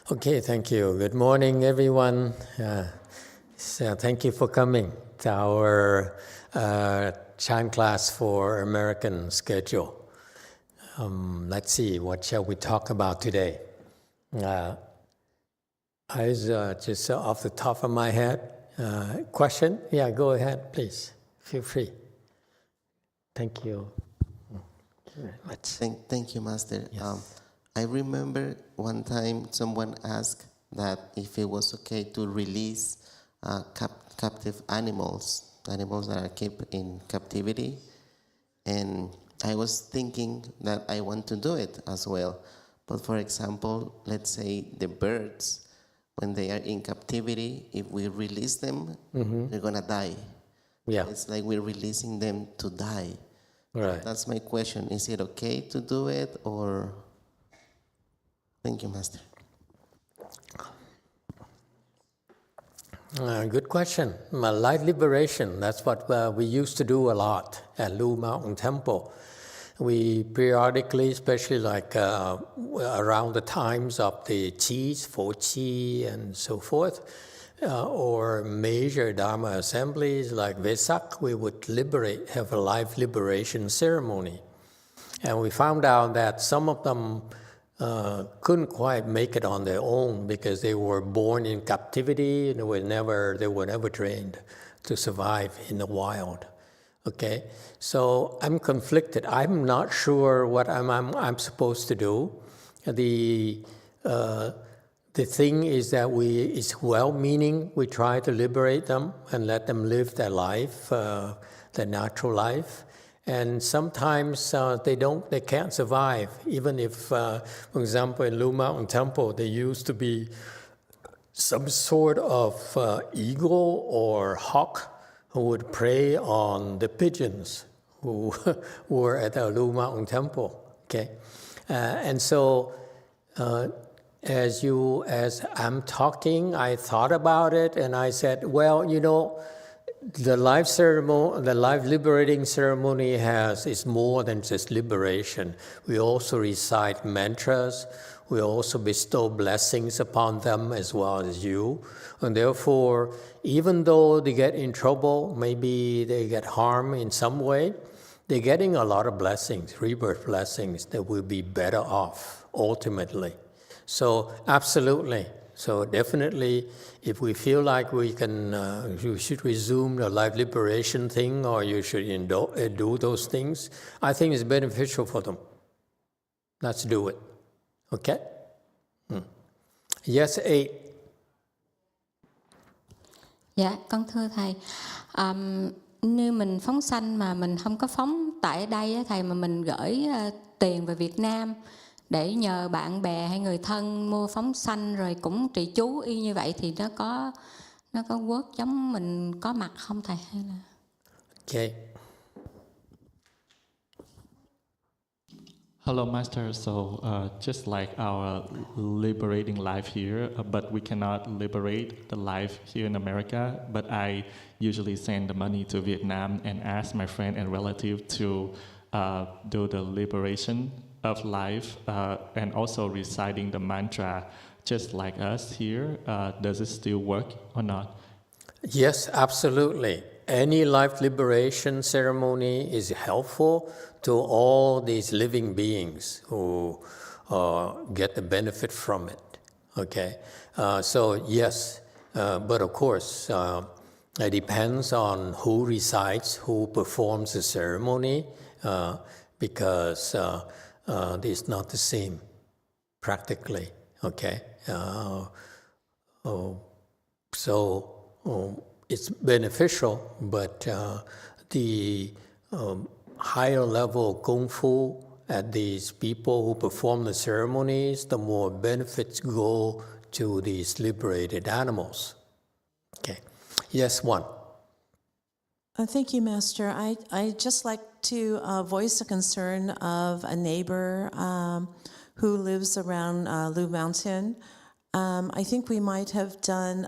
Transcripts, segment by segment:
Okay, thank you. Good morning, everyone. So thank you for coming to our chant class for American schedule. Let's see, what shall we talk about today? I was just off the top of my head. Question? Yeah, go ahead, please. Feel free. Thank you. Thank you, Master. Yes. I remember one time someone asked that if it was okay to release captive animals that are kept in captivity. And I was thinking that I want to do it as well. But for example, let's say the birds, when they are in captivity, if we release them, they're going to die. Yeah. It's like we're releasing them to die. Right. That's my question. Is it okay to do it or... Thank you, Master. Good question. Life liberation, that's what we used to do a lot at Lu Mountain Temple. We periodically, especially like around the times of the Qis, 4 Qi and so forth, or major Dharma assemblies like Vesak, we would have a life liberation ceremony. And we found out that some of them couldn't quite make it on their own because they were born in captivity and they were never trained to survive in the wild. Okay, so I'm conflicted. I'm not sure what I'm supposed to do. The thing is that it's well-meaning. We try to liberate them and let them live their life, their natural life. And sometimes they can't survive. Even if, for example, in Lu Mountain Temple, there used to be some sort of eagle or hawk who would prey on the pigeons who were at the Lu Mountain Temple. Okay, and so as I'm talking, I thought about it, and I said, well, you know, the life liberating ceremony is more than just liberation. We also recite mantras. We also bestow blessings upon them as well as you. And therefore, even though they get in trouble, maybe they get harmed in some way, they're getting a lot of blessings, rebirth blessings, that will be better off ultimately. So absolutely. So definitely, if we feel like we should resume the life liberation thing, or you should do those things, I think it's beneficial for them. Let's do it. Okay? Yes, 8. Dạ, con thưa Thầy, như mình phóng sanh mà mình không có phóng tại đây Thầy, mà mình gửi tiền về Việt Nam để nhờ bạn bè hay người thân mua phóng sanh rồi cũng trì chú y như vậy thì nó có work giống mình có mặt không Thầy? Hay là... Okay. Hello, Master. So just like our liberating life here, but we cannot liberate the life here in America, but I usually send the money to Vietnam and ask my friend and relative to do the liberation of life and also reciting the mantra just like us here. Does it still work or not? Yes, absolutely. Any life liberation ceremony is helpful to all these living beings who get the benefit from it. Okay, so yes, but of course, it depends on who recites, who performs the ceremony, because it's not the same practically. Okay, it's beneficial, but the higher level Kung Fu at these people who perform the ceremonies, the more benefits go to these liberated animals. Okay. Yes, 1. Thank you, Master. I just like to voice a concern of a neighbor who lives around Lu Mountain. I think we might have done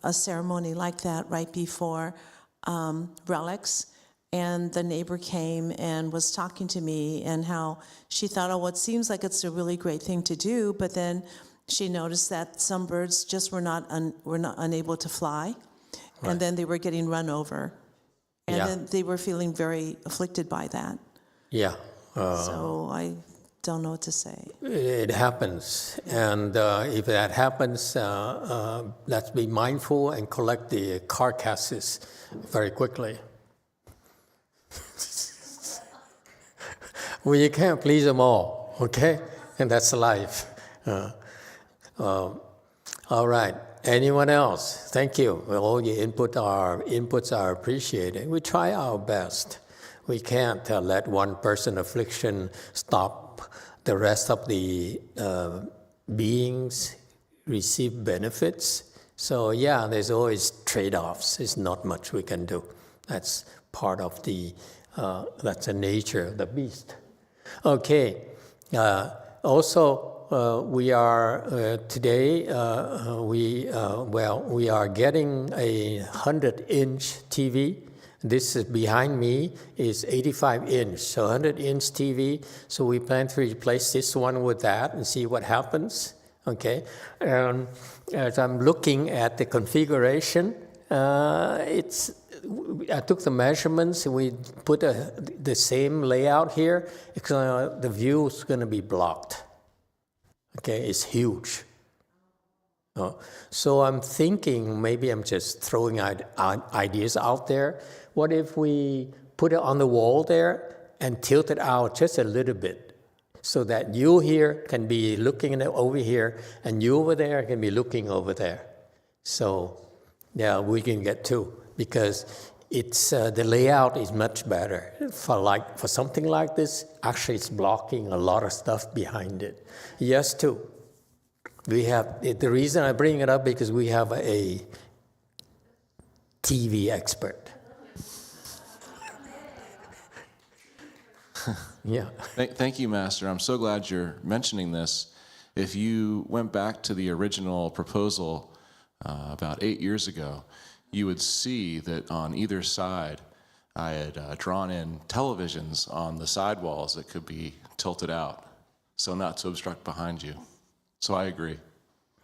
a ceremony like that right before relics, and the neighbor came and was talking to me and how she thought, oh, well, it seems like it's a really great thing to do, but then she noticed that some birds just were not unable to fly, and then they were getting run over, and then they were feeling very afflicted by that. Yeah. So I don't know what to say. It happens, and if that happens, let's be mindful and collect the carcasses very quickly. Well, you can't please them all, okay? And that's life. All right. Anyone else? Thank you. All your inputs are appreciated. We try our best. We can't let one person affliction stop the rest of the beings receive benefits. So yeah, there's always trade-offs. There's not much we can do. That's part of that's the nature of the beast. Okay. Also, we are today. We are getting a 100-inch TV. This is behind me is 85-inch, so 100-inch TV. So we plan to replace this one with that and see what happens. Okay. And as I'm looking at the configuration, I took the measurements and we put the same layout here. The view is going to be blocked. Okay, it's huge. So I'm thinking, maybe I'm just throwing ideas out there. What if we put it on the wall there and tilt it out just a little bit so that you here can be looking over here and you over there can be looking over there. So yeah, we can get two because it's the layout is much better. For something like this, actually it's blocking a lot of stuff behind it. Yes, too. We have, the reason I bring it up because we have a TV expert. Yeah. Thank you, Master. I'm so glad you're mentioning this. If you went back to the original proposal about 8 years ago, you would see that on either side, I had drawn in televisions on the side walls that could be tilted out, so not to obstruct behind you. So I agree.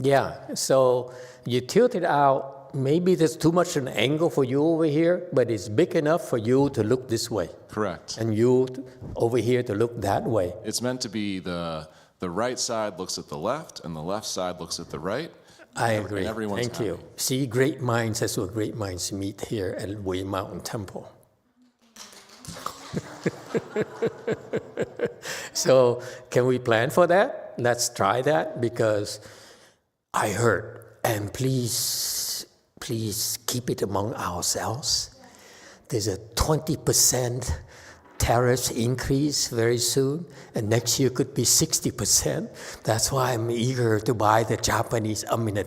Yeah, so you tilt it out. Maybe there's too much an angle for you over here, but it's big enough for you to look this way. Correct. And you over here to look that way. It's meant to be the right side looks at the left, and the left side looks at the right. I agree. Thank you. See, great minds, that's what great minds meet here at Way Mountain Temple. So can we plan for that? Let's try that, because I heard, and please keep it among ourselves. There's a 20% tariff increase very soon, and next year could be 60%. That's why I'm eager to buy the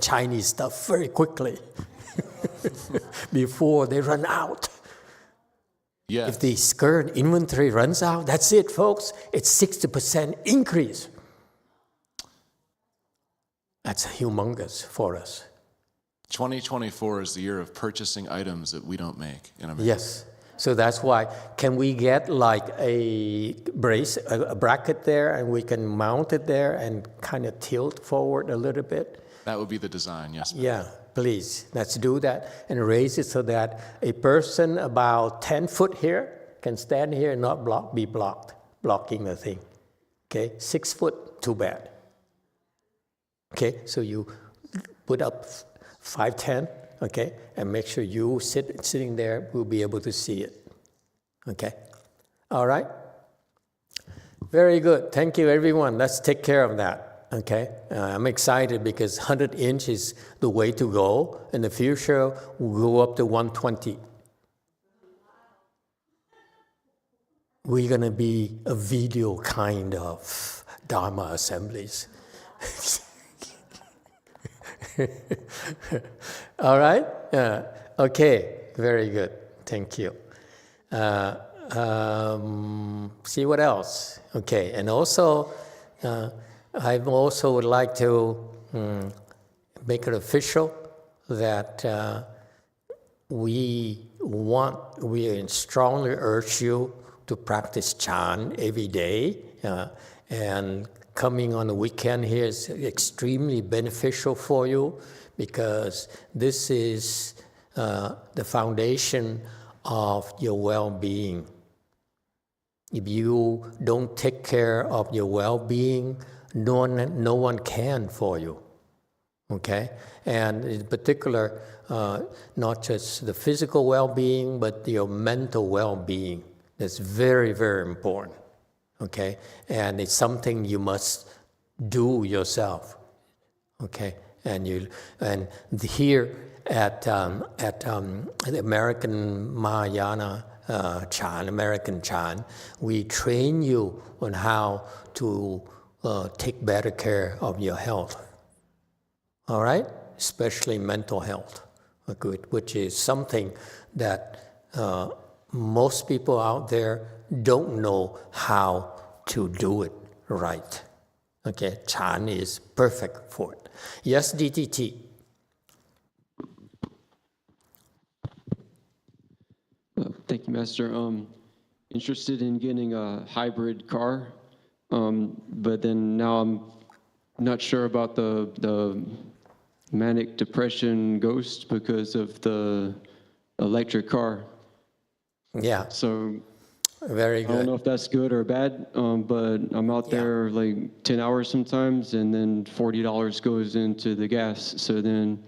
Chinese stuff very quickly before they run out. Yeah. If the current inventory runs out, that's it, folks. It's 60% increase. That's humongous for us. 2024 is the year of purchasing items that we don't make in America. Yes. So that's why, can we get like a bracket there, and we can mount it there and kind of tilt forward a little bit? That would be the design, yes. Yeah, please. Let's do that and raise it so that a person about 10 foot here can stand here and not be blocking the thing. Okay, 6 foot, too bad. Okay, so you put up 5'10", okay, and make sure you sitting there will be able to see it. Okay, all right. Very good. Thank you, everyone. Let's take care of that. Okay, I'm excited because 100 inch is the way to go. In the future, we'll go up to 120. We're gonna be a video kind of Dharma assemblies. All right? Okay, very good. Thank you. See what else? Okay, and also, I also would like to make it official that we strongly urge you to practice Chan every day and coming on the weekend here is extremely beneficial for you, because this is the foundation of your well-being. If you don't take care of your well-being, no one can for you. Okay? And in particular, not just the physical well-being, but your mental well-being. That's very, very important. Okay? And it's something you must do yourself. Okay? And here at the American Mahayana Chan, American Chan, we train you on how to take better care of your health. All right? Especially mental health, which is something that most people out there don't know how to do it right. Okay? Chan is perfect for it. Yes, DTT. Thank you, Master. Interested in getting a hybrid car, but then now I'm not sure about the manic depression ghost because of the electric car. Yeah. So very good. I don't know if that's good or bad, but I'm out there like 10 hours sometimes, and then $40 goes into the gas. So then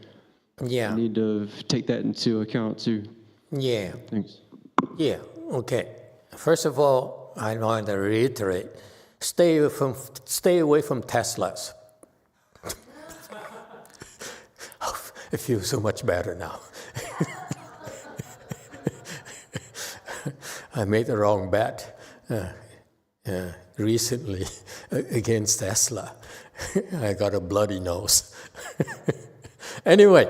I need to take that into account too. Yeah. Thanks. Yeah, okay. First of all, I want to reiterate, stay away from Teslas. I feel so much better now. I made the wrong bet recently against Tesla. I got a bloody nose. Anyway,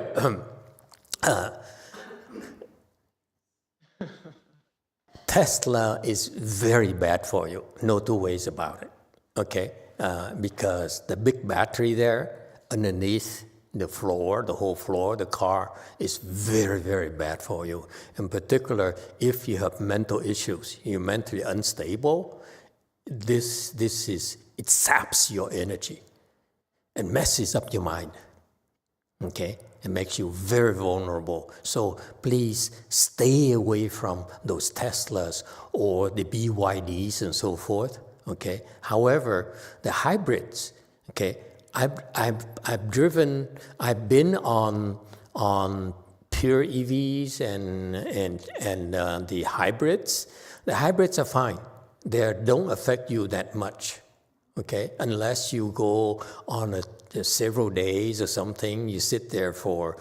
Tesla is very bad for you, no two ways about it, okay? Because the big battery there underneath the floor, the whole floor, the car, is very, very bad for you. In particular, if you have mental issues, you're mentally unstable, it saps your energy and messes up your mind, okay? It makes you very vulnerable. So please stay away from those Teslas or the BYDs and so forth. Okay. However, the hybrids. Okay. I've been on pure EVs and the hybrids. The hybrids are fine. They don't affect you that much. Okay, unless you go on several days or something, you sit there for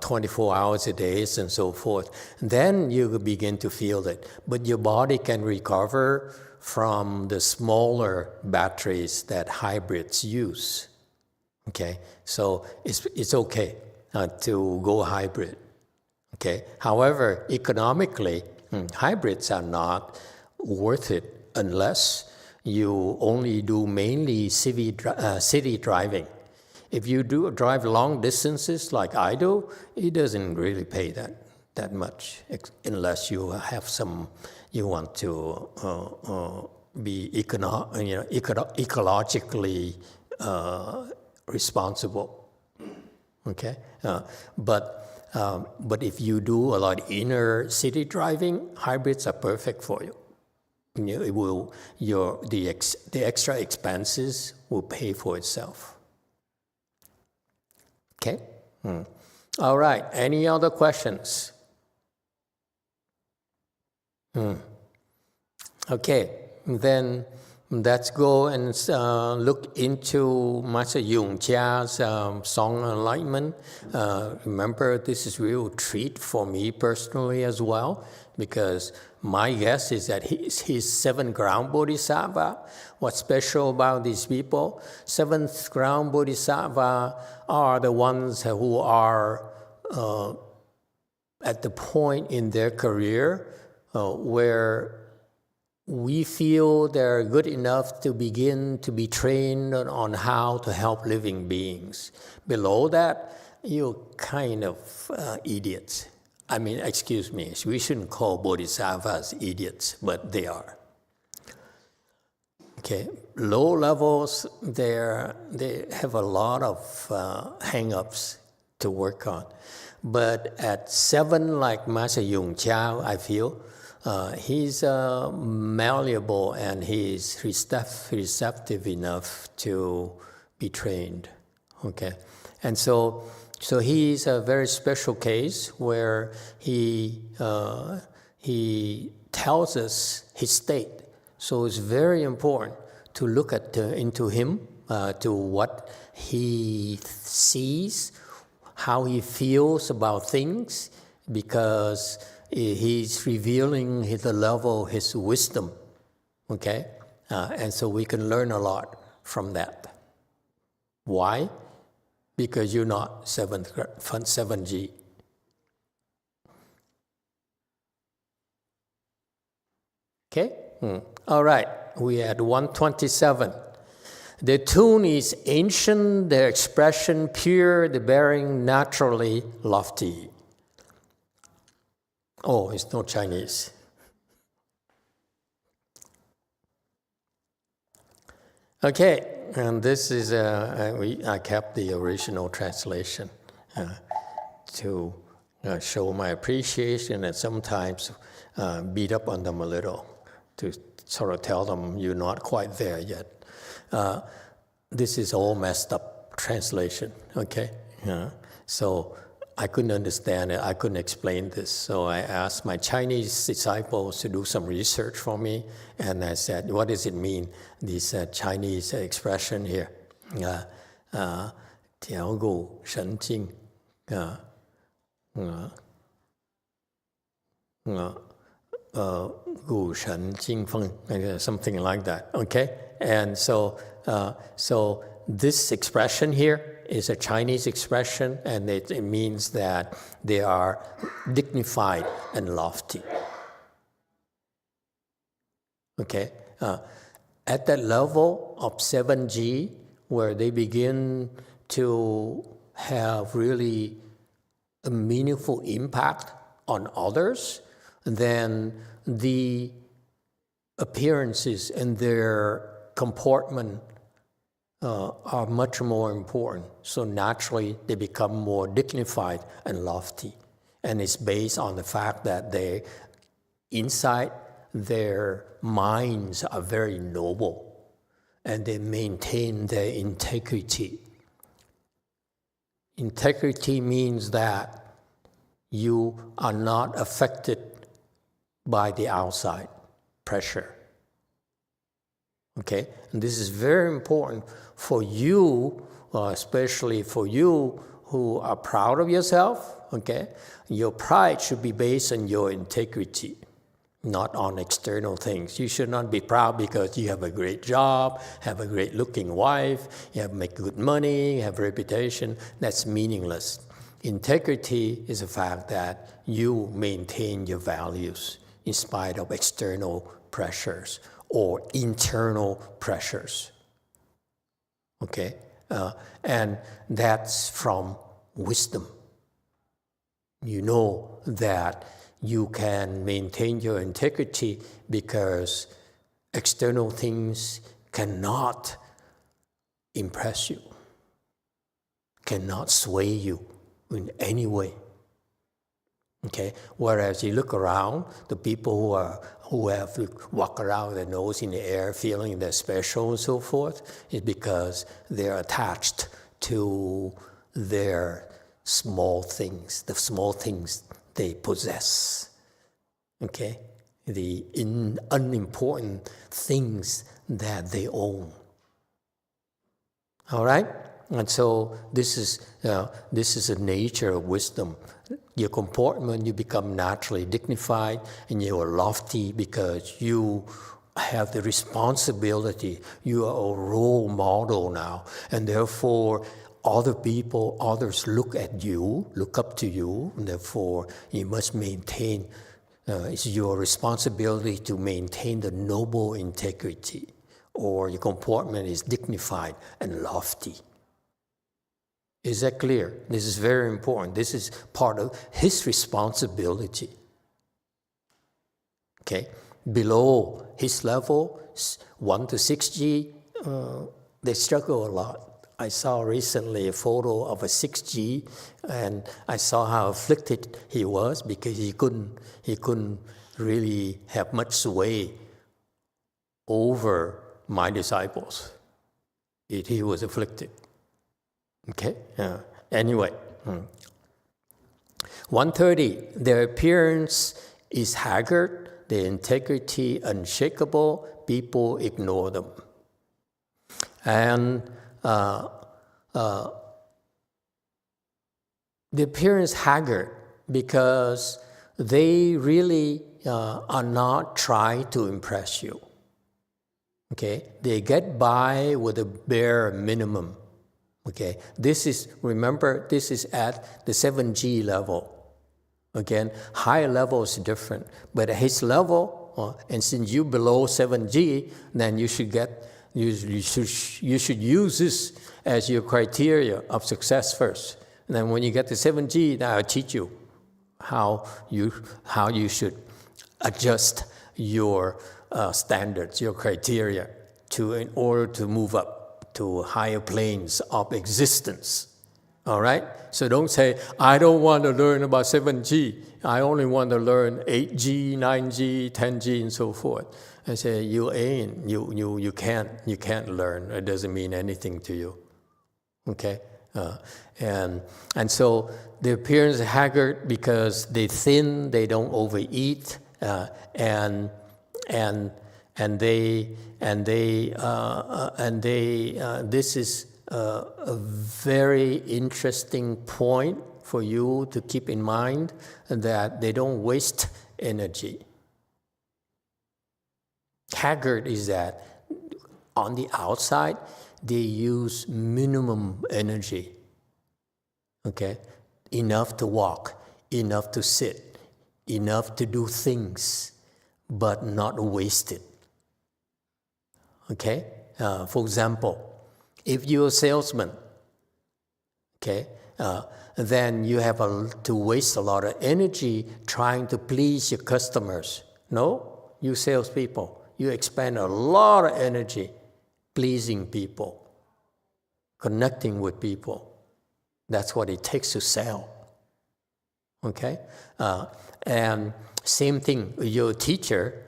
24 hours a day and so forth, then you begin to feel it. But your body can recover from the smaller batteries that hybrids use. Okay, so it's okay to go hybrid. Okay, however, economically, hybrids are not worth it unless you only do mainly city driving. If you do drive long distances like I do, it doesn't really pay that much, unless you have you want to be ecologically responsible. Okay, but if you do a lot of inner city driving, hybrids are perfect for you. The extra expenses will pay for itself. Okay? All right. Any other questions? Okay. Then let's go and look into Master YongHua's Song Enlightenment. Remember, this is a real treat for me personally as well, because my guess is that he's 7th ground Bodhisattva. What's special about these people? 7th ground Bodhisattva are the ones who are at the point in their career where we feel they're good enough to begin to be trained on how to help living beings. Below that, you're kind of idiots. I mean, excuse me, we shouldn't call bodhisattvas idiots, but they are. Okay, low levels, they have a lot of hang-ups to work on. But at 7, like Master YongHua, I feel, he's malleable and he's receptive enough to be trained. Okay, and so he's a very special case where he tells us his state. So it's very important to look into him, to what he sees, how he feels about things, because he's revealing the level of his wisdom, okay? And so we can learn a lot from that. Why? Because you're not 7G. Okay? All right, we had 127. The tune is ancient, the expression pure, the bearing naturally lofty. Oh, it's not Chinese. Okay, and this is, I kept the original translation to show my appreciation and sometimes beat up on them a little to sort of tell them you're not quite there yet. This is all messed up translation, okay? So I couldn't understand it, I couldn't explain this. So I asked my Chinese disciples to do some research for me, and I said, what does it mean, this Chinese expression here? 调骨神经, something like that, okay? And so this expression here is a Chinese expression, and it means that they are dignified and lofty. Okay? At that level of 7G, where they begin to have really a meaningful impact on others, then the appearances and their comportment are much more important. So naturally, they become more dignified and lofty. And it's based on the fact that they, inside their minds, are very noble, and they maintain their integrity. Integrity means that you are not affected by the outside pressure. Okay? And this is very important for you, especially for you who are proud of yourself. Okay? Your pride should be based on your integrity, not on external things. You should not be proud because you have a great job, have a great looking wife, you have make good money, you have reputation. That's meaningless. Integrity is the fact that you maintain your values in spite of external pressures or internal pressures. Okay? And that's from wisdom. You know that you can maintain your integrity because external things cannot impress you, cannot sway you in any way. Okay? Whereas you look around, the people who have to walk around with their nose in the air feeling they're special and so forth, is because they're attached to their small things, the small things they possess. Okay? The unimportant things that they own. All right? And so this is the nature of wisdom. Your comportment, you become naturally dignified, and you are lofty because you have the responsibility. You are a role model now, and therefore others look at you, look up to you, and therefore you must maintain, it's your responsibility to maintain the noble integrity, or your comportment is dignified and lofty. Is that clear? This is very important. This is part of his responsibility. Okay? below his level, 1 to 6G, they struggle a lot. I saw recently a photo of a 6G, and I saw how afflicted he was because he couldn't really have much sway over my disciples. He was afflicted. Okay? Anyway. 130, their appearance is haggard, their integrity unshakable, people ignore them. And the appearance haggard because they really are not trying to impress you. Okay, they get by with a bare minimum. Okay, remember, this is at the 7G level. Again, higher level is different, but at his level, and since you below 7G, then you should use this as your criteria of success first. And then when you get to 7G, then I'll teach you how you should adjust your standards, your criteria, in order to move up to higher planes of existence. All right? So don't say, I don't want to learn about 7G. I only want to learn 8G, 9G, 10G, and so forth. I say, you can't learn. It doesn't mean anything to you. Okay? And so the appearance is haggard because they thin, they don't overeat, and this is a very interesting point for you to keep in mind, that they don't waste energy. Haggard is that on the outside, they use minimum energy. Okay? Enough to walk, enough to sit, enough to do things, but not wasted. Okay? For example, if you're a salesman, okay, then you have to waste a lot of energy trying to please your customers. No? You salespeople, you expend a lot of energy pleasing people, connecting with people. That's what it takes to sell. Okay? And same thing, you're a teacher,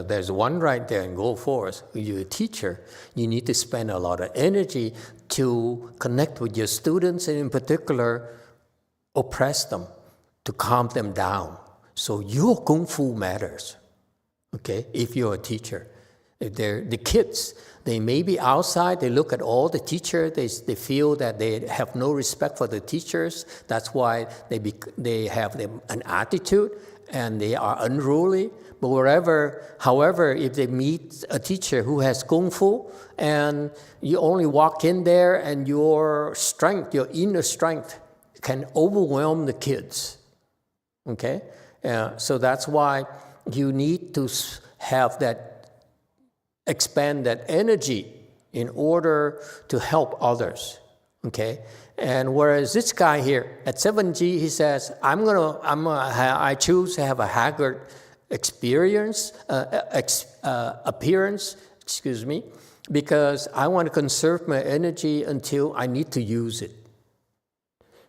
there's one right there in Gold Forest, you're a teacher, you need to spend a lot of energy to connect with your students, and in particular, oppress them, to calm them down. So your Kung Fu matters, okay, if you're a teacher. The kids, they may be outside, they look at all the teachers, they feel that they have no respect for the teachers, that's why they have an attitude, and they are unruly. But however, if they meet a teacher who has Kung Fu, and you only walk in there and your strength, your inner strength, can overwhelm the kids. Okay? So that's why you need to have expand that energy in order to help others. Okay? And whereas this guy here at 7G, he says, I choose to have a haggard appearance, because I want to conserve my energy until I need to use it.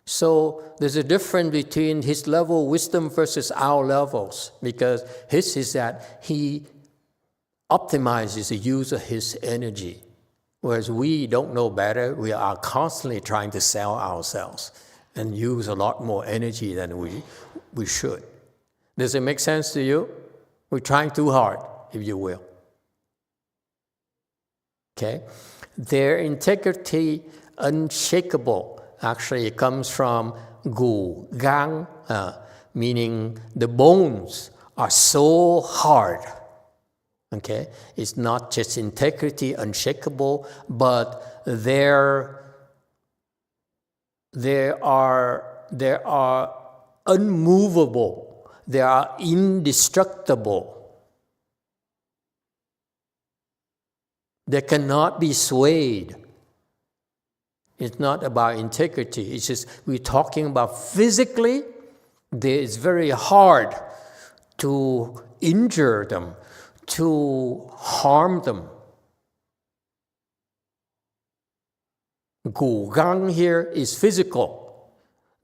So there's a difference between his level of wisdom versus our levels, because his is that he optimizes the use of his energy. Whereas we don't know better, we are constantly trying to sell ourselves and use a lot more energy than we should. Does it make sense to you? We're trying too hard, if you will. Okay? Their integrity unshakable. Actually, it comes from gu, gang, meaning the bones are so hard. Okay, it's not just integrity unshakable, but they are unmovable. They are indestructible. They cannot be swayed. It's not about integrity. It's just we're talking about physically. It's very hard to injure them, to harm them. Gu gang here is physical.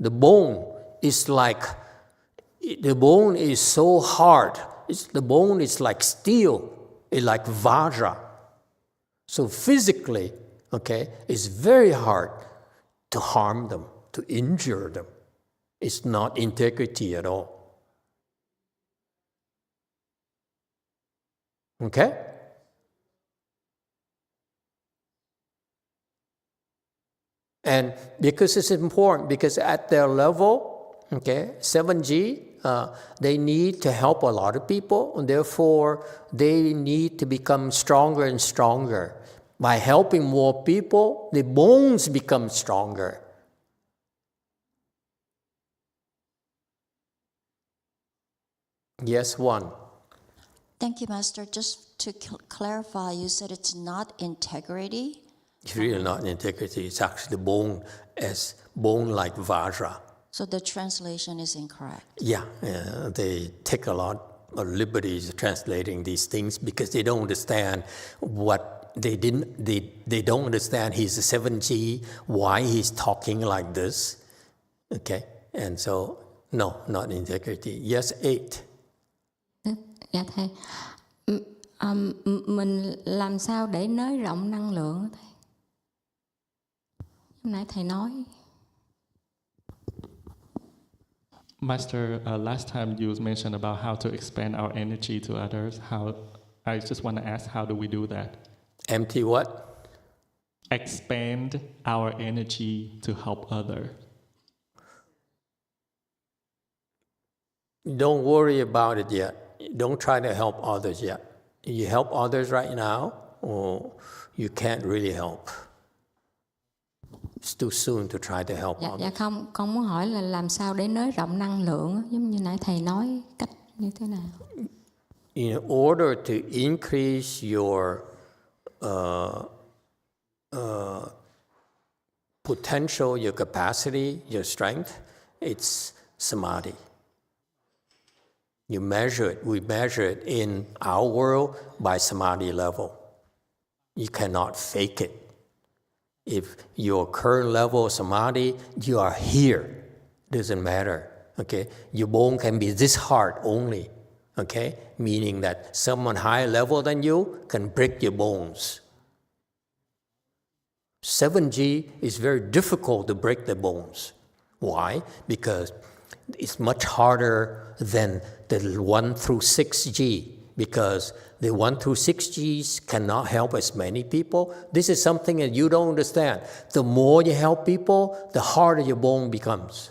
The bone is so hard. The bone is like steel. It's like vajra. So physically, okay, it's very hard to harm them, to injure them. It's not integrity at all. Okay? And because it's important, because at their level, okay, 7G, they need to help a lot of people, and therefore they need to become stronger and stronger. By helping more people, the bones become stronger. Yes, one. Thank you, Master. Just to clarify, you said it's not integrity? It's really not integrity. It's actually the bone as bone like vajra. So the translation is incorrect? Yeah, they take a lot of liberties translating these things because they don't understand what they don't understand he's a 7G, why he's talking like this. Okay, and so, no, not integrity. Yes, 8. Dạ thầy, mình làm sao để nới rộng năng lượng thầy? Hôm nãy thầy nói. Master, last time you mentioned about how to expand our energy to others. I just want to ask, how do we do that? Empty what? Expand our energy to help others. Don't worry about it yet. Don't try to help others yet. You help others right now, or you can't really help. It's too soon to try to help others. Dạ không, con muốn hỏi là làm sao để nới rộng năng lượng, giống như nãy thầy nói, cách như thế nào? In order to increase your potential, your capacity, your strength, it's samadhi. You measure it. We measure it in our world by samadhi level. You cannot fake it. If your current level of samadhi, you are here. Doesn't matter. Okay, your bone can be this hard only. Okay, meaning that someone higher level than you can break your bones. 7G is very difficult to break the bones. Why? Because it's much harder than the 1 through 6G, because the 1 through 6Gs cannot help as many people. This is something that you don't understand. The more you help people, the harder your bone becomes.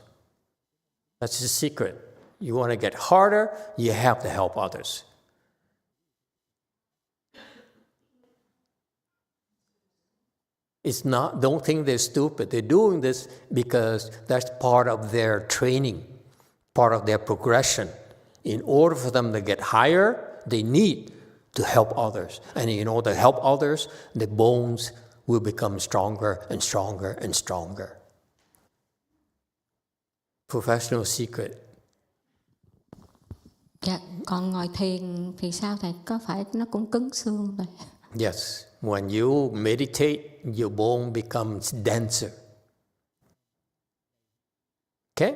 That's the secret. You want to get harder, you have to help others. It's not, don't think they're stupid. They're doing this because that's part of their training, part of their progression. In order for them to get higher, they need to help others. And in order to help others, the bones will become stronger and stronger and stronger. Professional secret. Dạ, còn ngồi thiền thì sao thầy? Có phải nó cũng cứng xương vậy? Yes, when you meditate, your bone becomes denser. Okay?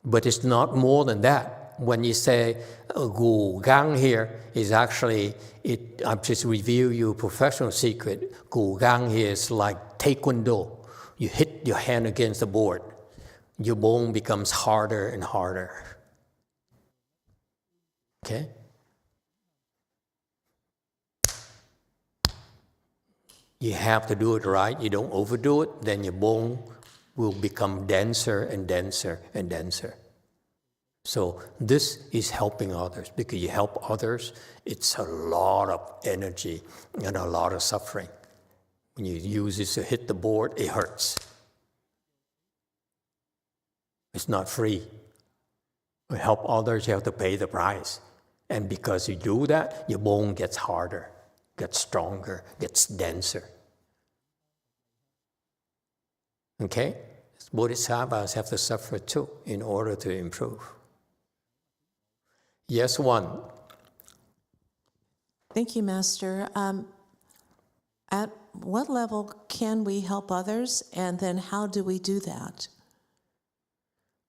But it's not more than that. When you say Gu Gang here, is actually, I've just revealed you a professional secret. Gu Gang here is like taekwondo. You hit your hand against the board. Your bone becomes harder and harder. Okay? You have to do it right. You don't overdo it, then your bone will become denser and denser and denser. So this is helping others. Because you help others, it's a lot of energy and a lot of suffering. When you use this to hit the board, it hurts. It's not free. To help others, you have to pay the price. And because you do that, your bone gets harder, gets stronger, gets denser. Okay? Bodhisattvas have to suffer too in order to improve. Yes, one. Thank you, Master. At what level can we help others, and then how do we do that?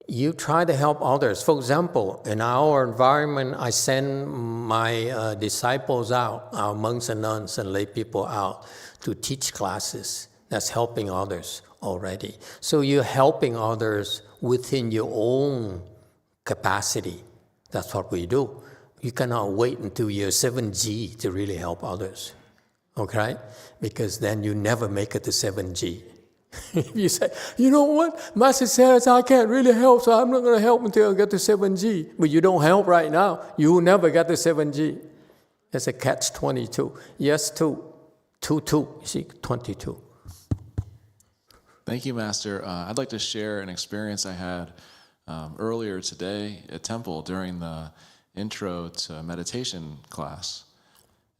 You try to help others. For example, in our environment, I send my disciples out, our monks and nuns and lay people out to teach classes. That's helping others already. So you're helping others within your own capacity. That's what we do. You cannot wait until you're 7G to really help others, okay? Because then you never make it to 7G. If you say, you know what, Master says I can't really help, so I'm not going to help until I get to 7G. But you don't help right now, you will never get to 7G. It's a catch-22. Yes, 2. You see, 22. Thank you, Master. I'd like to share an experience I had earlier today at Temple during the intro to meditation class.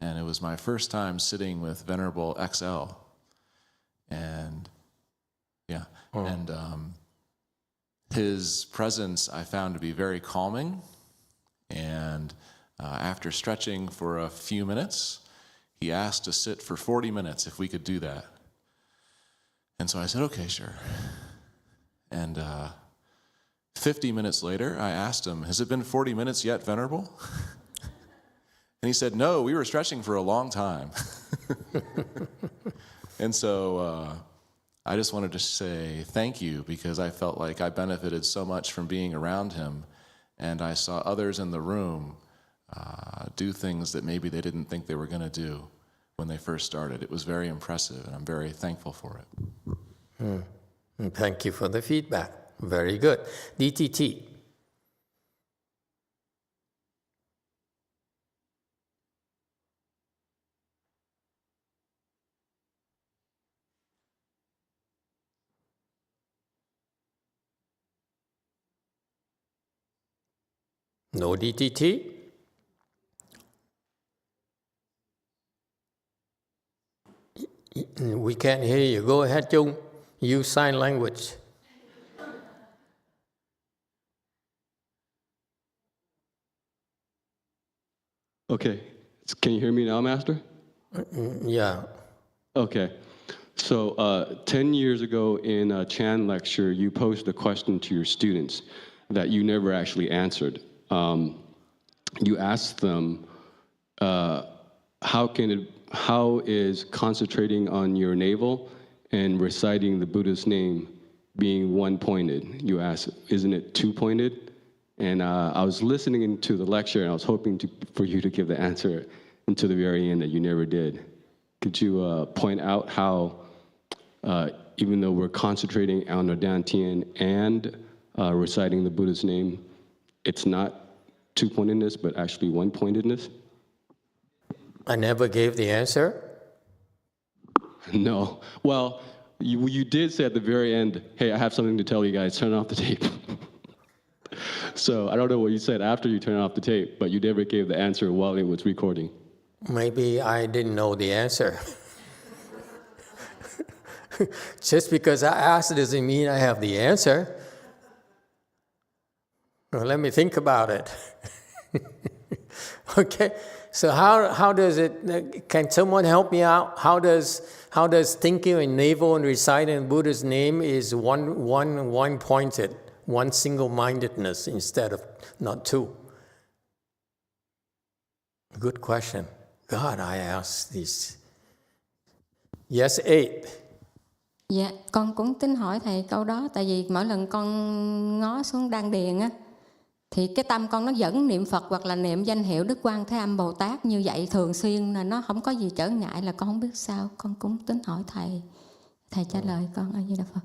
And it was my first time sitting with Venerable XL. And his presence I found to be very calming. And after stretching for a few minutes, he asked to sit for 40 minutes if we could do that. And so I said, okay, sure. And 50 minutes later, I asked him, has it been 40 minutes yet, Venerable? And he said, no, we were stretching for a long time. And so I just wanted to say thank you, because I felt like I benefited so much from being around him, and I saw others in the room do things that maybe they didn't think they were going to do when they first started. It was very impressive, and I'm very thankful for it. Thank you for the feedback. Very good. DTT. No DTT? We can't hear you. Go ahead, Chung. Use sign language. Okay. Can you hear me now, Master? Yeah. Okay. So 10 years ago in a Chan lecture, you posed a question to your students that you never actually answered. You asked them, how is concentrating on your navel and reciting the Buddha's name being one-pointed? You asked, isn't it two-pointed? And I was listening to the lecture, and I was hoping for you to give the answer until the very end that you never did. Could you point out how, even though we're concentrating on the Dantian and reciting the Buddha's name, it's not two-pointedness, but actually one-pointedness? I never gave the answer? No. Well, you did say at the very end, hey, I have something to tell you guys, turn off the tape. So I don't know what you said after you turned off the tape, but you never gave the answer while it was recording. Maybe I didn't know the answer. Just because I asked doesn't mean I have the answer. Well, let me think about it. Okay, so how does it, can someone help me out? How does thinking in navel and reciting Buddha's name is one-pointed, one single-mindedness instead of not two? Good question. God, I asked this. Yes, 8. Dạ, con cũng tính hỏi thầy câu đó, tại vì mỗi lần con ngó xuống đan điền á, thì cái tâm con nó vẫn niệm Phật hoặc là niệm danh hiệu Đức Quan Thế Âm Bồ Tát như vậy thường xuyên, là nó không có gì trở ngại, là con không biết sao. Con cũng tính hỏi thầy, thầy trả lời con. A Di Đà Phật.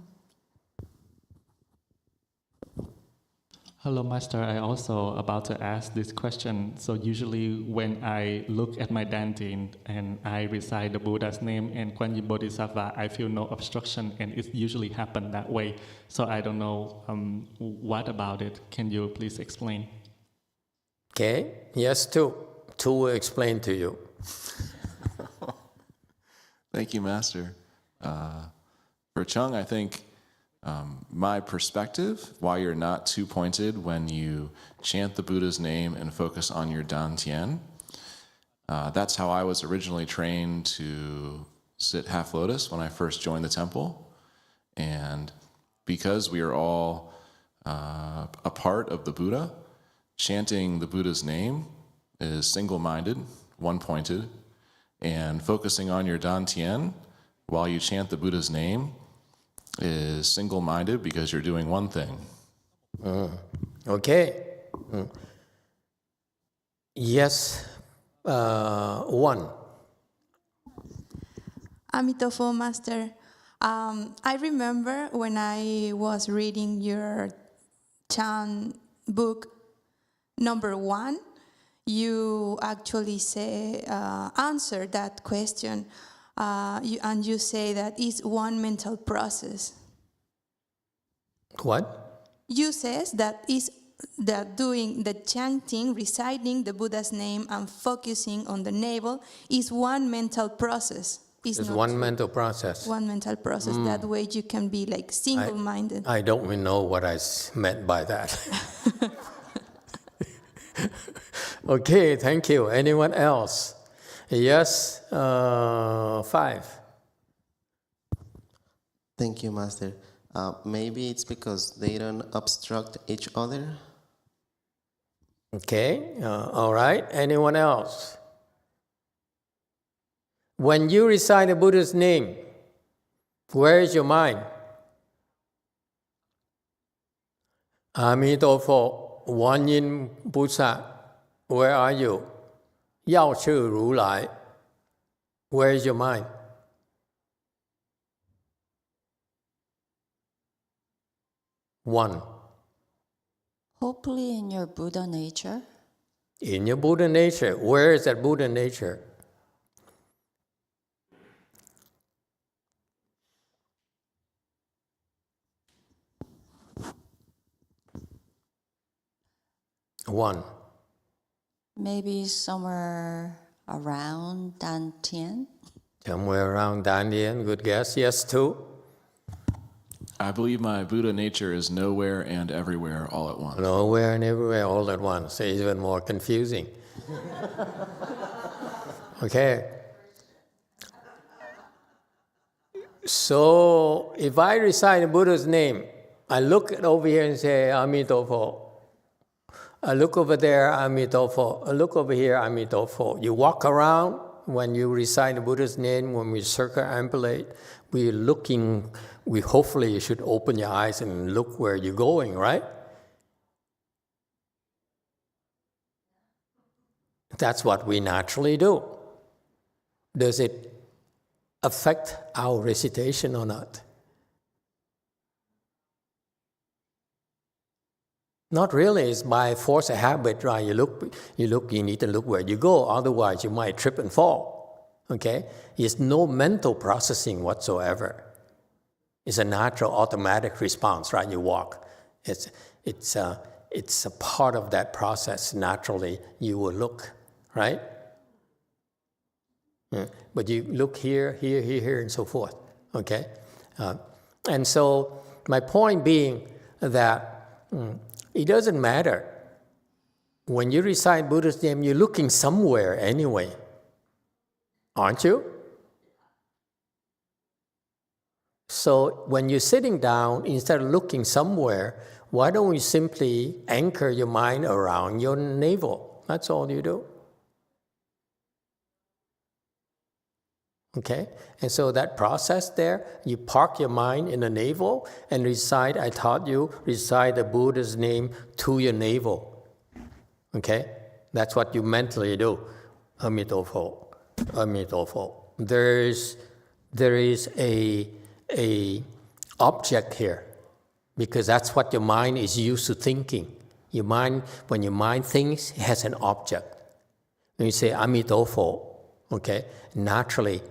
Hello, Master. I also about to ask this question. So usually when I look at my Dantian and I recite the Buddha's name and Kuan Yin Bodhisattva, I feel no obstruction, and it usually happens that way. So I don't know what about it. Can you please explain? Okay. Yes, 2. 2 will explain to you. Thank you, Master. For Chung, I think my perspective, why you're not two-pointed when you chant the Buddha's name and focus on your Dantian, That's how I was originally trained to sit half lotus when I first joined the temple. And because we are all a part of the Buddha, chanting the Buddha's name is single-minded, one-pointed, and focusing on your dantian while you chant the Buddha's name is single-minded because you're doing one thing. Okay. Yes, one. Emitofuo, Master. I remember when I was reading your Chan book, number 1, you actually answer that question, and you say that it's one mental process. What? You says that is that doing the chanting, reciting the Buddha's name and focusing on the navel is one mental process. It's one mental process. One mental process. That way you can be like single-minded. I don't even know what I meant by that. Okay, thank you. Anyone else? Yes, 5. Thank you, Master. Maybe it's because they don't obstruct each other. Okay, all right. Anyone else? When you recite the Buddha's name, where is your mind? Emitofuo, One Yin Buddha, where are you? Yao Chi Ru Lai, where is your mind? One. Hopefully in your Buddha nature. In your Buddha nature. Where is that Buddha nature? One. Maybe somewhere around Dantian. Somewhere around Dantian, good guess. Yes, 2. I believe my Buddha nature is nowhere and everywhere all at once. Nowhere and everywhere all at once. It's even more confusing. Okay. So, if I recite the Buddha's name, I look over here and say, Emitofuo. I look over there, Emitofuo. I look over here, Emitofuo. You walk around when you recite the Buddha's name, when we circumambulate, we're looking, hopefully you should open your eyes and look where you're going, right? That's what we naturally do. Does it affect our recitation or not? Not really. It's by force of habit, right? You need to look where you go. Otherwise, you might trip and fall. Okay? It's no mental processing whatsoever. It's a natural, automatic response, right? You walk. It's a part of that process. Naturally, you will look, right? Yeah. But you look here, and so forth. Okay? And so my point being that it doesn't matter. When you recite Buddha's name, you're looking somewhere anyway. Aren't you? So when you're sitting down, instead of looking somewhere, why don't you simply anchor your mind around your navel? That's all you do. Okay? And so that process there, you park your mind in the navel and recite, I taught you, recite the Buddha's name to your navel. Okay? That's what you mentally do. Emitofuo, Emitofuo. There is a object here, because that's what your mind is used to thinking. Your mind, when your mind thinks, it has an object. When you say Emitofuo, okay, naturally,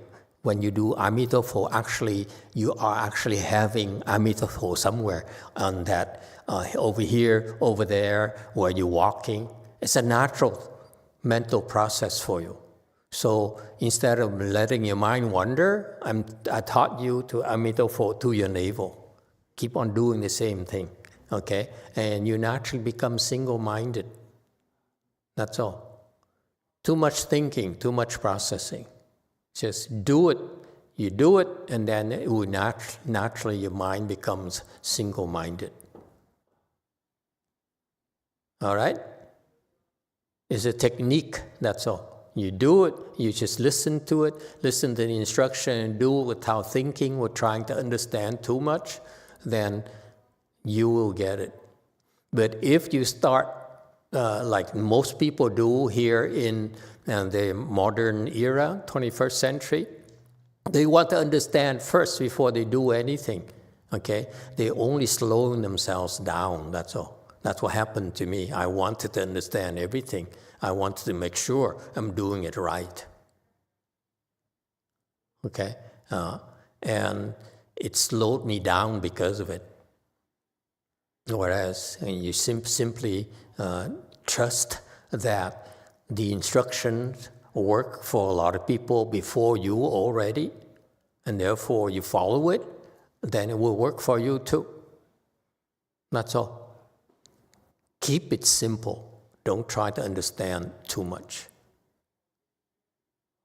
when you do Emitofuo, actually, you are actually having Emitofuo somewhere on that, over here, over there, where you're walking. It's a natural mental process for you. So instead of letting your mind wander, I taught you to Emitofuo to your navel. Keep on doing the same thing, okay? And you naturally become single-minded. That's all. Too much thinking, too much processing. Just do it. You do it, and then it will naturally your mind becomes single-minded. All right? It's a technique, that's all. You do it, you just listen to it, listen to the instruction and do it without thinking or trying to understand too much, then you will get it. But if you start, like most people do here in the modern era, 21st century, they want to understand first before they do anything, okay? They only slowing themselves down, that's all. That's what happened to me. I wanted to understand everything. I wanted to make sure I'm doing it right. Okay? And it slowed me down because of it. Whereas you simply trust that the instructions work for a lot of people before you already, and therefore you follow it, then it will work for you too. That's all. Keep it simple. Don't try to understand too much.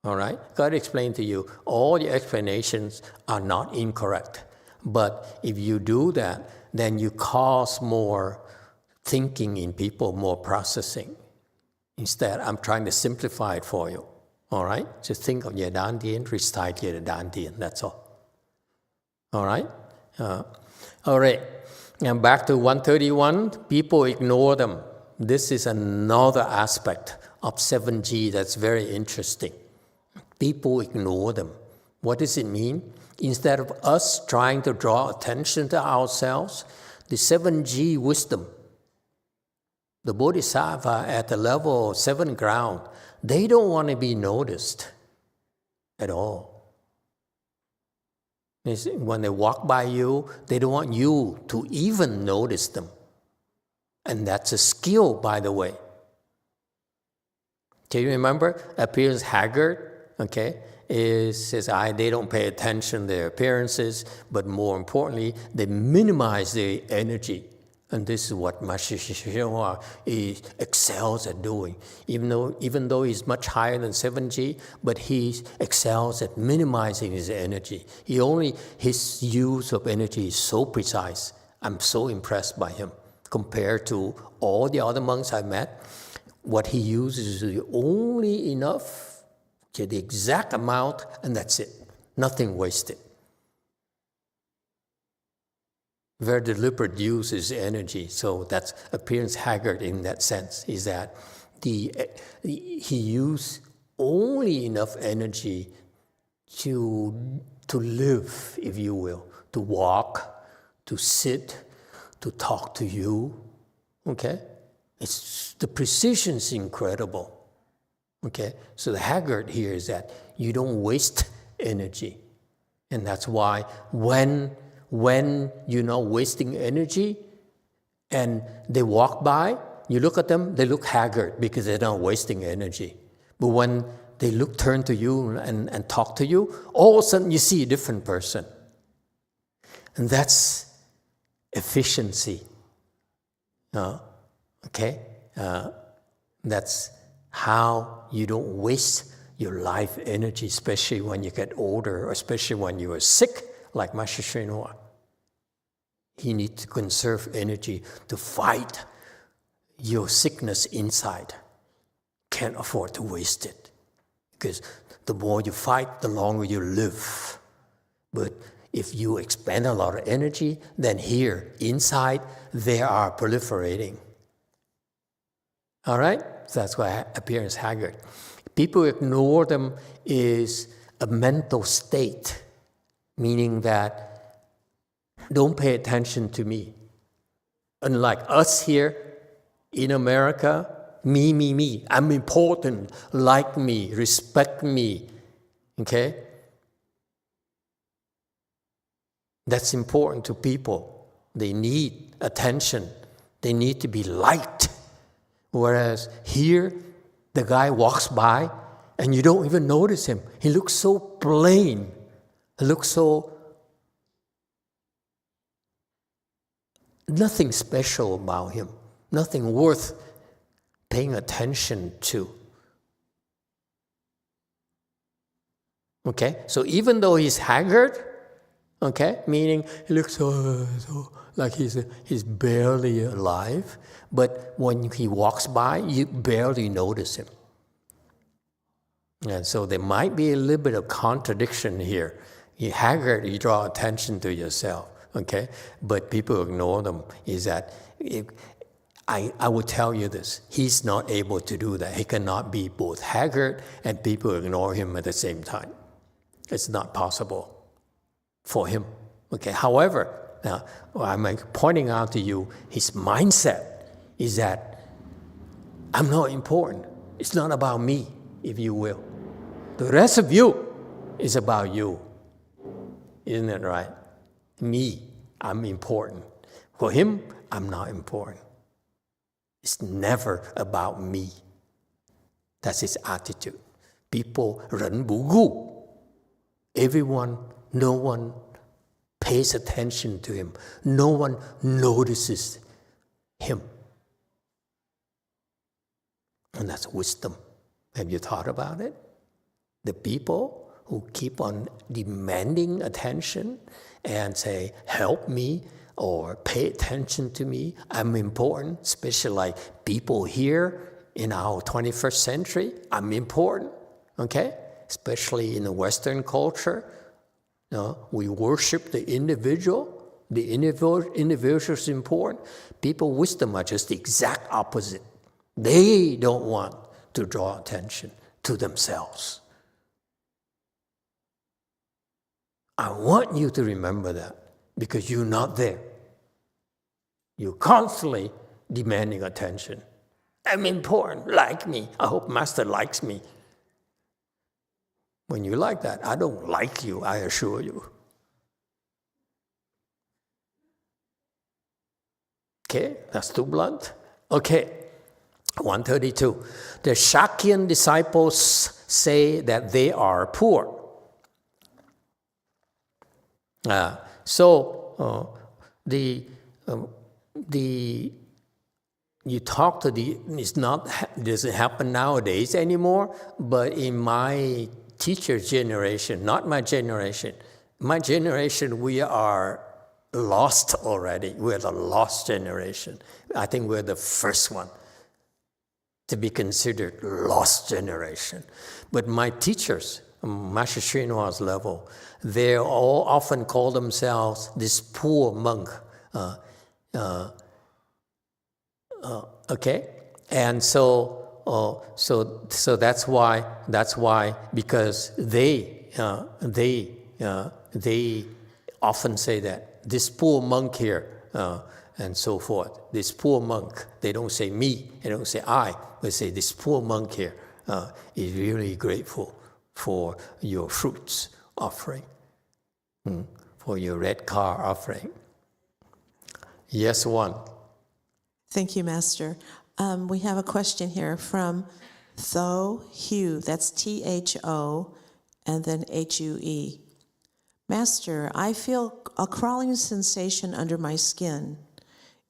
All right? God explained to you, all your explanations are not incorrect. But if you do that, then you cause more thinking in people, more processing. Instead, I'm trying to simplify it for you. All right? Just think of your Đan Điển, recite your Đan Điển, that's all. All right? All right. And back to 131, people ignore them. This is another aspect of 7G that's very interesting. People ignore them. What does it mean? Instead of us trying to draw attention to ourselves, the 7G wisdom, the Bodhisattva at the level of 7 ground, they don't want to be noticed at all. When they walk by you, they don't want you to even notice them. And that's a skill, by the way. Can you remember? Appears haggard, okay? They don't pay attention to their appearances, but more importantly, they minimize their energy. And this is what Master YongHua excels at doing. Even though he's much higher than 7G, but he excels at minimizing his energy. His use of energy is so precise. I'm so impressed by him. Compared to all the other monks I met, what he uses is only enough, okay, the exact amount, and that's it. Nothing wasted. Very deliberate use is energy, so that's appearance haggard in that sense, is that he used only enough energy to live, if you will, to walk, to sit, to talk to you, okay? The precision is incredible, okay? So the haggard here is that you don't waste energy, and that's why when you're not wasting energy and they walk by, you look at them, they look haggard because they're not wasting energy. But when they turn to you and talk to you, all of a sudden you see a different person. And that's efficiency. Okay? That's how you don't waste your life energy, especially when you get older, or especially when you are sick, like Master YongHua. You need to conserve energy to fight your sickness inside. Can't afford to waste it. Because the more you fight, the longer you live. But if you expend a lot of energy, then here, inside, they are proliferating. All right? So that's why appearance haggard. People ignore them is a mental state, meaning that don't pay attention to me. Unlike us here in America, me, I'm important, like me, respect me, okay? That's important to people. They need attention. They need to be liked. Whereas here, the guy walks by and you don't even notice him. He looks so plain. He looks so nothing special about him, nothing worth paying attention to. Okay, so even though he's haggard, okay, meaning he looks so like he's barely alive, but when he walks by, you barely notice him. And so there might be a little bit of contradiction here. You're haggard, you draw attention to yourself, okay? But people ignore them. Is that I would tell you this, he's not able to do that. He cannot be both haggard and people ignore him at the same time. It's not possible for him. Okay. However, now I'm pointing out to you, his mindset is that I'm not important. It's not about me, if you will. The rest of you is about you. Isn't it right? Me, I'm important. For him, I'm not important. It's never about me. That's his attitude. People run bugu. Everyone, no one pays attention to him. No one notices him. And that's wisdom. Have you thought about it? The people who keep on demanding attention and say, help me, or pay attention to me, I'm important, especially like people here in our 21st century, I'm important, okay? Especially in the Western culture, we worship the individual. The individual is important. People wisdom are just the exact opposite. They don't want to draw attention to themselves. I want you to remember that because you're not there. You're constantly demanding attention. I'm important, like me. I hope Master likes me. When you like that, I don't like you, I assure you. Okay, that's too blunt. Okay, 132. The Shakyan disciples say that they are poor. You talk to it doesn't happen nowadays anymore, but in my teacher's generation, not my generation, we are lost already. We're the lost generation. I think we're the first one to be considered lost generation. But my teachers, Master Srinivas level, they all often call themselves this poor monk. Okay, and so that's why because they often say that this poor monk here and so forth. This poor monk. They don't say me. They don't say I. They say this poor monk here is really grateful for your fruits offering, for your red car offering. Yes, one. Thank you, Master. We have a question here from Tho Hugh. That's Tho and then Hue. Master, I feel a crawling sensation under my skin.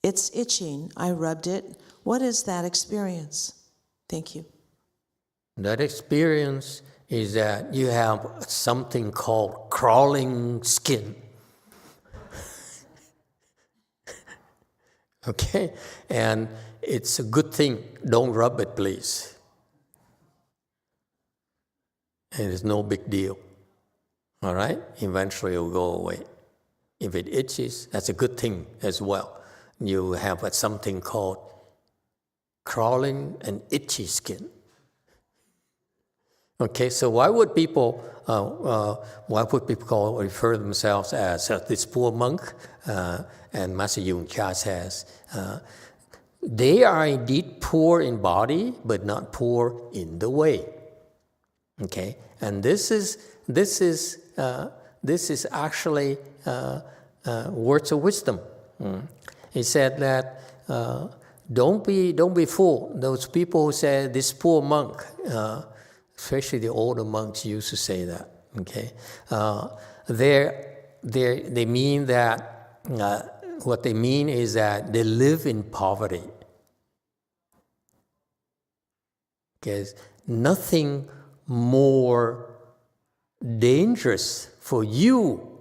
It's itching. I rubbed it. What is that experience? Thank you. That experience is that you have something called crawling skin. Okay? And it's a good thing. Don't rub it, please. And it's no big deal. All right? Eventually it will go away. If it itches, that's a good thing as well. You have something called crawling and itchy skin. Okay, so why would people refer themselves as this poor monk? And Master YongHua says, they are indeed poor in body, but not poor in the way. Okay, and this is actually words of wisdom. He said that don't be fooled. Those people who say this poor monk, especially the older monks used to say that. Okay, they mean that what they mean is that they live in poverty. Because nothing more dangerous for you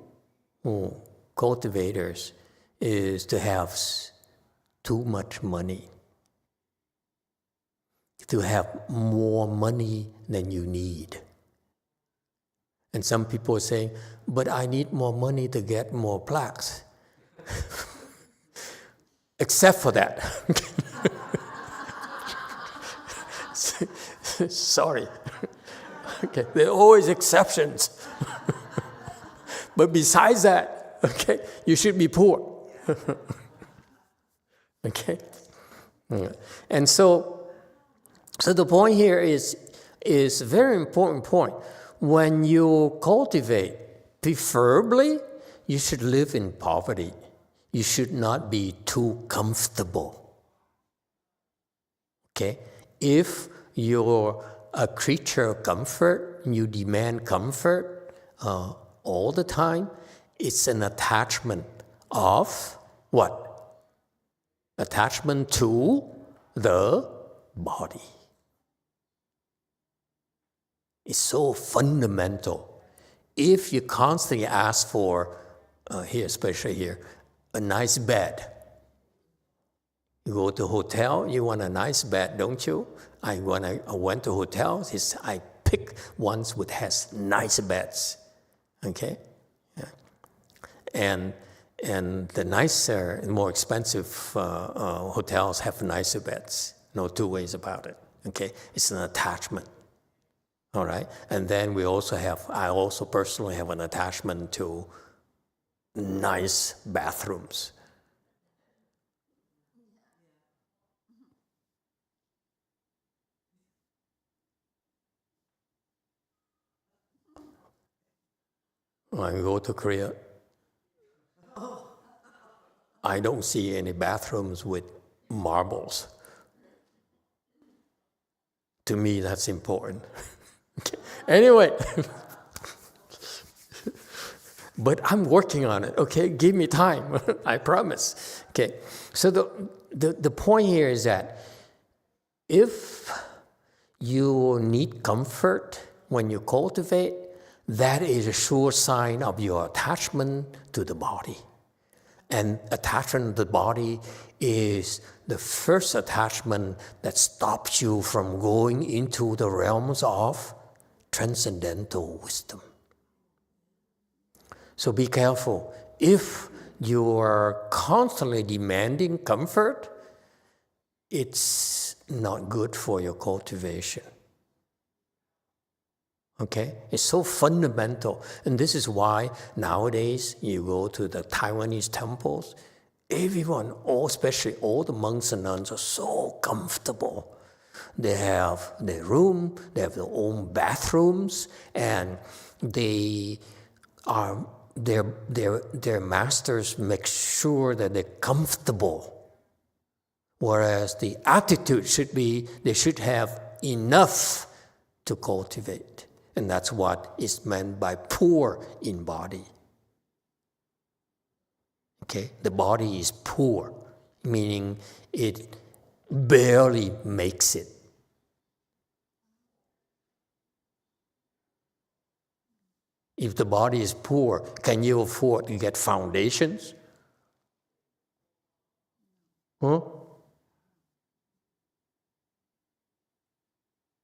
cultivators is to have too much money, to have more money than you need. And some people are saying, but I need more money to get more plaques. Except for that. Sorry. Okay, there are always exceptions. But besides that, okay, you should be poor. Okay? And so the point here is a very important point. When you cultivate, preferably, you should live in poverty. You should not be too comfortable. Okay? If you're a creature of comfort, you demand comfort all the time, it's an attachment of what? Attachment to the body. It's so fundamental. If you constantly ask for, here, especially here, a nice bed. You go to a hotel, you want a nice bed, don't you? I went to hotels, I pick ones which has nice beds. Okay? Yeah. And the nicer, more expensive hotels have nicer beds. No two ways about it. Okay? It's an attachment. All right? And then I also personally have an attachment to nice bathrooms. When I go to Korea, I don't see any bathrooms with marbles. To me, that's important. Okay. Anyway, but I'm working on it, okay? Give me time, I promise. Okay, so the point here is that if you need comfort when you cultivate, that is a sure sign of your attachment to the body. And attachment to the body is the first attachment that stops you from going into the realms of transcendental wisdom. So be careful. If you are constantly demanding comfort, it's not good for your cultivation. Okay? It's so fundamental. And this is why nowadays you go to the Taiwanese temples, everyone, especially all the monks and nuns, are so comfortable. They have their room, they have their own bathrooms, and their masters make sure that they're comfortable. Whereas the attitude should be, they should have enough to cultivate. And that's what is meant by poor in body. Okay? The body is poor, meaning it barely makes it. If the body is poor, can you afford to get foundations? Huh?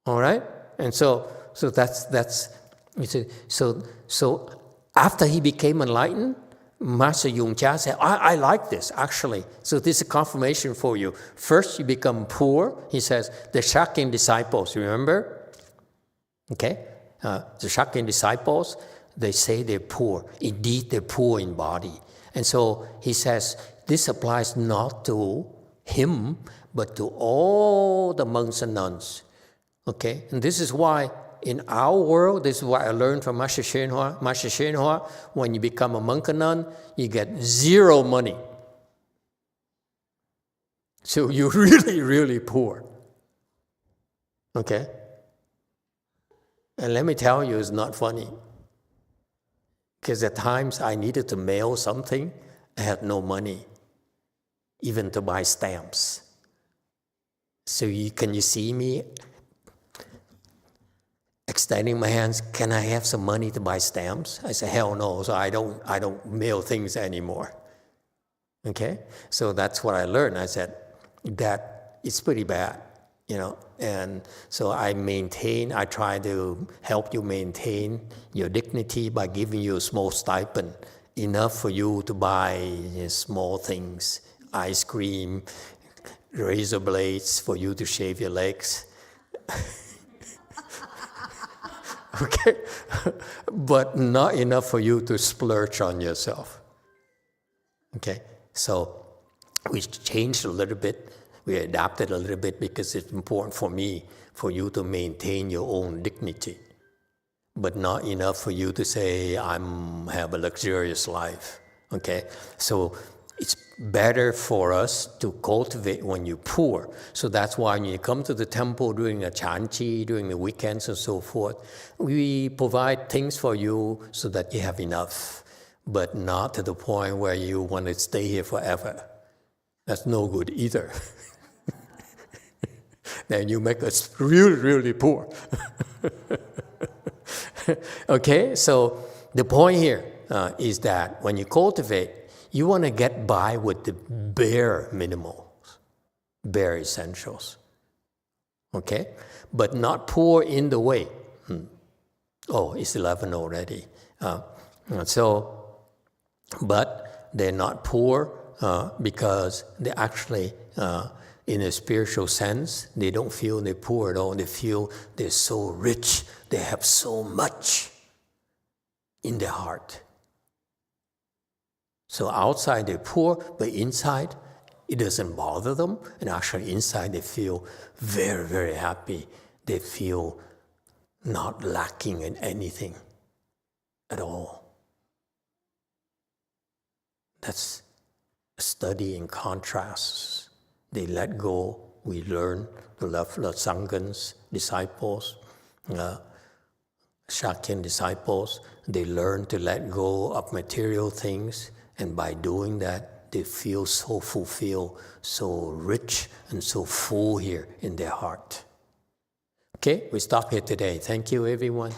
All right? And so that's you see, so after he became enlightened, Master YongHua said, I like this, actually. So this is a confirmation for you. First, you become poor. He says, the Shakyamuni disciples, remember? Okay? The Shakyamuni disciples, they say they're poor. Indeed, they're poor in body. And so he says, this applies not to him, but to all the monks and nuns. Okay? And this is why in our world, this is what I learned from Master YongHua. Master YongHua, when you become a monk and nun, you get zero money. So you're really, really poor. Okay? And let me tell you, it's not funny. Because at times I needed to mail something, I had no money, even to buy stamps. So can you see me extending my hands, can I have some money to buy stamps? I said, hell no, so I don't mail things anymore. Okay? So that's what I learned. I said, that it's pretty bad, you know. And so I try to help you maintain your dignity by giving you a small stipend, enough for you to buy small things, ice cream, razor blades for you to shave your legs. Okay? But not enough for you to splurge on yourself. Okay? So we changed a little bit. We adapted a little bit because it's important for me, for you to maintain your own dignity. But not enough for you to say, have a luxurious life. Okay? So it's better for us to cultivate when you're poor. So that's why when you come to the temple during a chanchi, during the weekends and so forth, we provide things for you so that you have enough, but not to the point where you want to stay here forever. That's no good either. Then you make us really, really poor. Okay, so the point here is that when you cultivate, you want to get by with the bare minimals, bare essentials. Okay? But not poor in the way. Oh, it's 11 already. But they're not poor because they actually, in a spiritual sense, they don't feel they're poor at all. They feel they're so rich. They have so much in their heart. So outside they're poor, but inside it doesn't bother them. And actually inside they feel very, very happy. They feel not lacking in anything at all. That's a study in contrasts. They let go. We learn to love the Sanghas, disciples, Shakyan disciples. They learn to let go of material things. And by doing that, they feel so fulfilled, so rich, and so full here in their heart. Okay, we stop here today. Thank you, everyone.